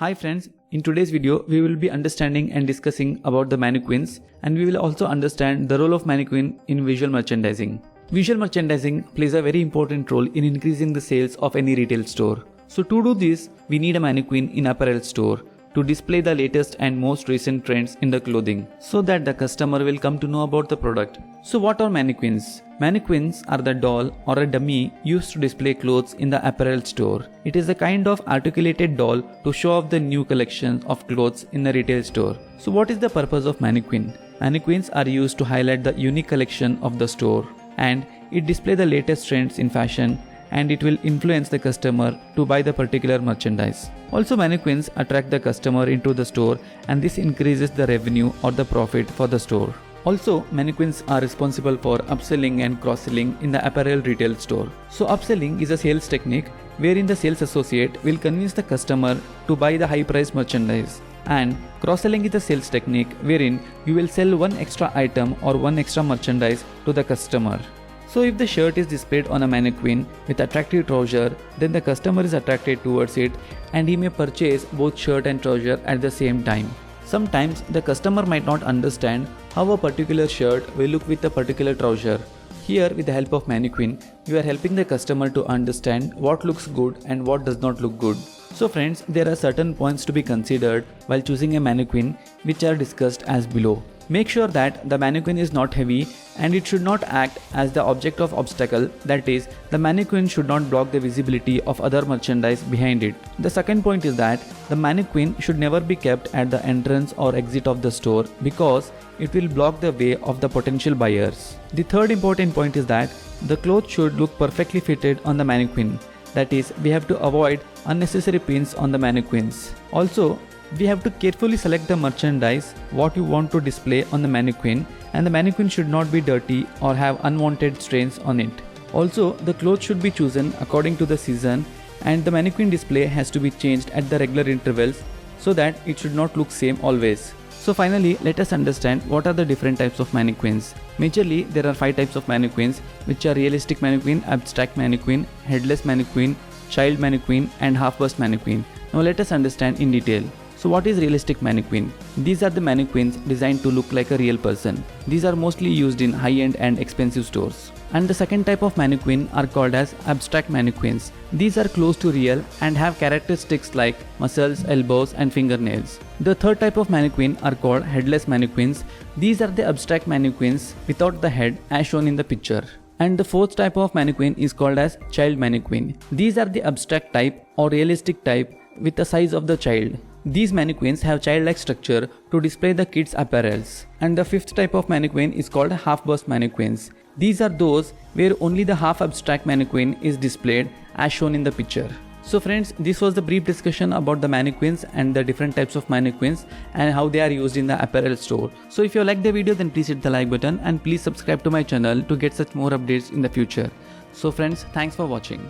Hi friends, in today's video we will be understanding and discussing about the mannequins, and we will also understand the role of mannequin in visual merchandising. Visual merchandising plays a very important role in increasing the sales of any retail store. So to do this, we need a mannequin in apparel store to display the latest and most recent trends in the clothing so that the customer will come to know about the product. So what are mannequins? Mannequins are the doll or a dummy used to display clothes in the apparel store. It is a kind of articulated doll to show off the new collection of clothes in the retail store. So what is the purpose of mannequin? Mannequins are used to highlight the unique collection of the store, and it displays the latest trends in fashion, and it will influence the customer to buy the particular merchandise. Also, mannequins attract the customer into the store, and this increases the revenue or the profit for the store. Also, mannequins are responsible for upselling and cross-selling in the apparel retail store. So upselling is a sales technique wherein the sales associate will convince the customer to buy the high-priced merchandise. And cross-selling is a sales technique wherein you will sell one extra item or one extra merchandise to the customer. So if the shirt is displayed on a mannequin with attractive trouser, then the customer is attracted towards it and he may purchase both shirt and trouser at the same time. Sometimes the customer might not understand how a particular shirt will look with a particular trouser. Here, with the help of mannequin, you are helping the customer to understand what looks good and what does not look good. So friends, there are certain points to be considered while choosing a mannequin, which are discussed as below. Make sure that the mannequin is not heavy and it should not act as the object of obstacle, that is, the mannequin should not block the visibility of other merchandise behind it. The second point is that the mannequin should never be kept at the entrance or exit of the store because it will block the way of the potential buyers. The third important point is that the clothes should look perfectly fitted on the mannequin, that is, we have to avoid unnecessary pins on the mannequins. Also, we have to carefully select the merchandise what you want to display on the mannequin, and the mannequin should not be dirty or have unwanted stains on it. Also, the clothes should be chosen according to the season, and the mannequin display has to be changed at the regular intervals so that it should not look same always. So finally, let us understand what are the different types of mannequins. Majorly, there are 5 types of mannequins, which are realistic mannequin, abstract mannequin, headless mannequin, child mannequin, and half-bust mannequin. Now let us understand in detail. So what is realistic mannequin? These are the mannequins designed to look like a real person. These are mostly used in high-end and expensive stores. And the second type of mannequin are called as abstract mannequins. These are close to real and have characteristics like muscles, elbows, and fingernails. The third type of mannequin are called headless mannequins. These are the abstract mannequins without the head as shown in the picture. And the fourth type of mannequin is called as child mannequin. These are the abstract type or realistic type with the size of the child. These mannequins have childlike structure to display the kids' apparels. And the fifth type of mannequin is called half-bust mannequins. These are those where only the half abstract mannequin is displayed as shown in the picture. So friends, this was the brief discussion about the mannequins and the different types of mannequins and how they are used in the apparel store. So if you like the video, then please hit the like button and please subscribe to my channel to get such more updates in the future. So friends, thanks for watching.